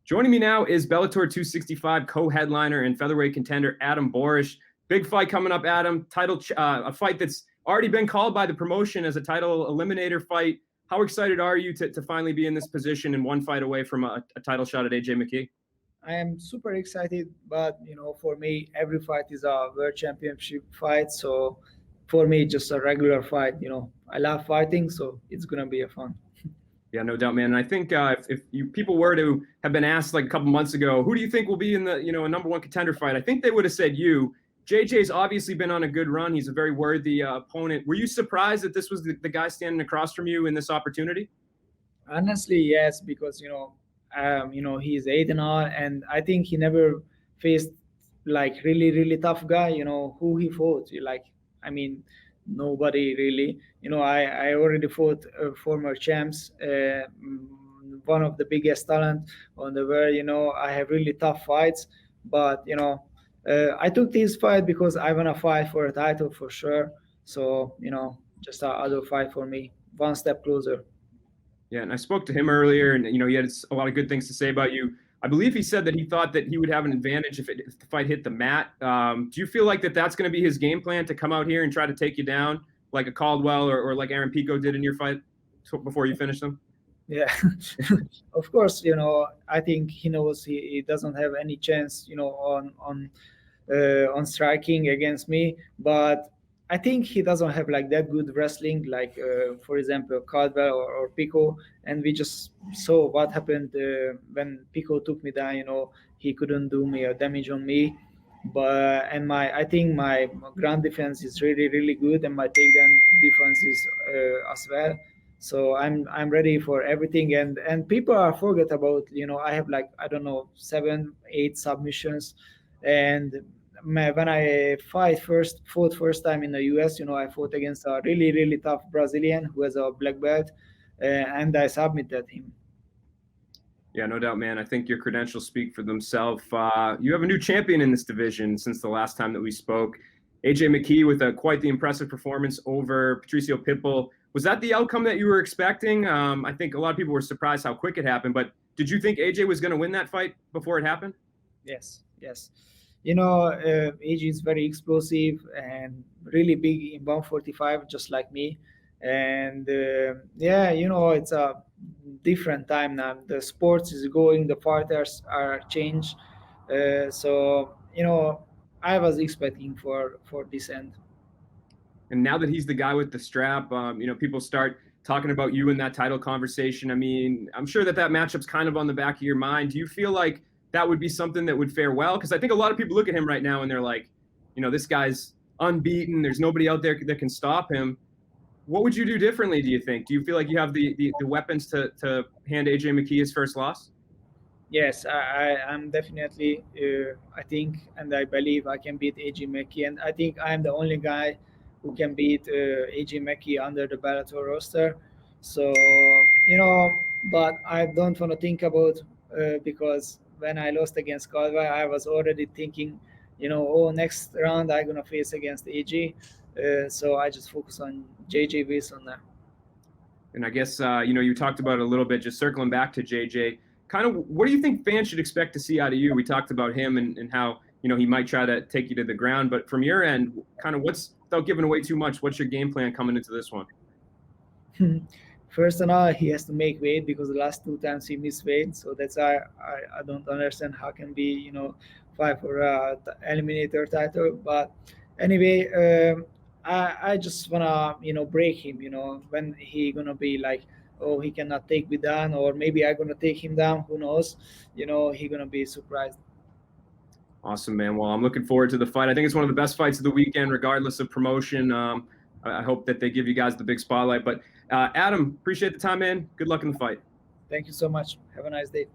Joining me now is Bellator 265 co-headliner and featherweight contender Adam Borics. Big fight coming up, Adam. A fight that's already been called by the promotion as a title eliminator fight. How excited are you to finally be in this position and one fight away from a title shot at AJ McKee? I am super excited, but for me, every fight is a world championship fight. So for me, just a regular fight. I love fighting, so it's gonna be a fun. Yeah, no doubt, man. And I think if people were to have been asked like a couple months ago, who do you think will be in the a number one contender fight? I think they would have said you. JJ's obviously been on a good run. He's a very worthy opponent. Were you surprised that this was the guy standing across from you in this opportunity? Honestly, yes, because he's 8-0, and I think he never faced like really tough guy. Who he fought. Nobody really. I already fought former champs, one of the biggest talent on the world. I have really tough fights, but I took this fight because I want to fight for a title for sure. So just another fight for me, one step closer. Yeah, and I spoke to him earlier, and he had a lot of good things to say about you. I believe he said that he thought that he would have an advantage if the fight hit the mat. Do you feel like that's going to be his game plan, to come out here and try to take you down like a Caldwell or like Aaron Pico did in your fight before you finished him? Yeah, of course. I think he knows he doesn't have any chance, on striking against me. But I think he doesn't have like that good wrestling, like for example Caldwell or Pico. And we just saw what happened when Pico took me down. He couldn't do me a damage on me. I think my ground defense is really good, and my takedown defense is as well. So I'm ready for everything, and people are forget about I have like, I don't know, 7-8 submissions. And when I fought first time in the US, I fought against a really tough Brazilian who has a black belt, and I submitted him. Yeah, no doubt, man. I think your credentials speak for themselves. You have a new champion in this division since the last time that we spoke. AJ McKee with quite the impressive performance over Patricio Pitbull. Was that the outcome that you were expecting? I think a lot of people were surprised how quick it happened, but did you think AJ was going to win that fight before it happened? Yes. AJ is very explosive and really big in 145, just like me. And it's a different time now. The sports is going, the fighters are changed. I was expecting for this end. And now that he's the guy with the strap, people start talking about you in that title conversation. I mean, I'm sure that matchup's kind of on the back of your mind. Do you feel like that would be something that would fare well? Because I think a lot of people look at him right now and they're like, this guy's unbeaten. There's nobody out there that can stop him. What would you do differently, do you think? Do you feel like you have the weapons to hand AJ McKee his first loss? Yes, I'm definitely, I think, and I believe I can beat AJ McKee. And I think I'm the only guy who can beat AJ McKee under the Bellator roster. So, but I don't want to think about because when I lost against Caldwell, I was already thinking, next round I'm going to face against AJ. So I just focus on JJ Wilson now. And I guess, you talked about it a little bit, just circling back to JJ. Kind of, what do you think fans should expect to see out of you? We talked about him and how, he might try to take you to the ground. But from your end, kind of without giving away too much, what's your game plan coming into this one? First of all, he has to make weight because the last 2 times he missed weight. So that's why I don't understand how can be, fight for eliminator title. But anyway, I just want to, break him, when he going to be like, oh, he cannot take me down, or maybe I'm going to take him down. Who knows? He going to be surprised. Awesome, man. Well, I'm looking forward to the fight. I think it's one of the best fights of the weekend, regardless of promotion. I hope that they give you guys the big spotlight. But Adam, appreciate the time, man. Good luck in the fight. Thank you so much. Have a nice day.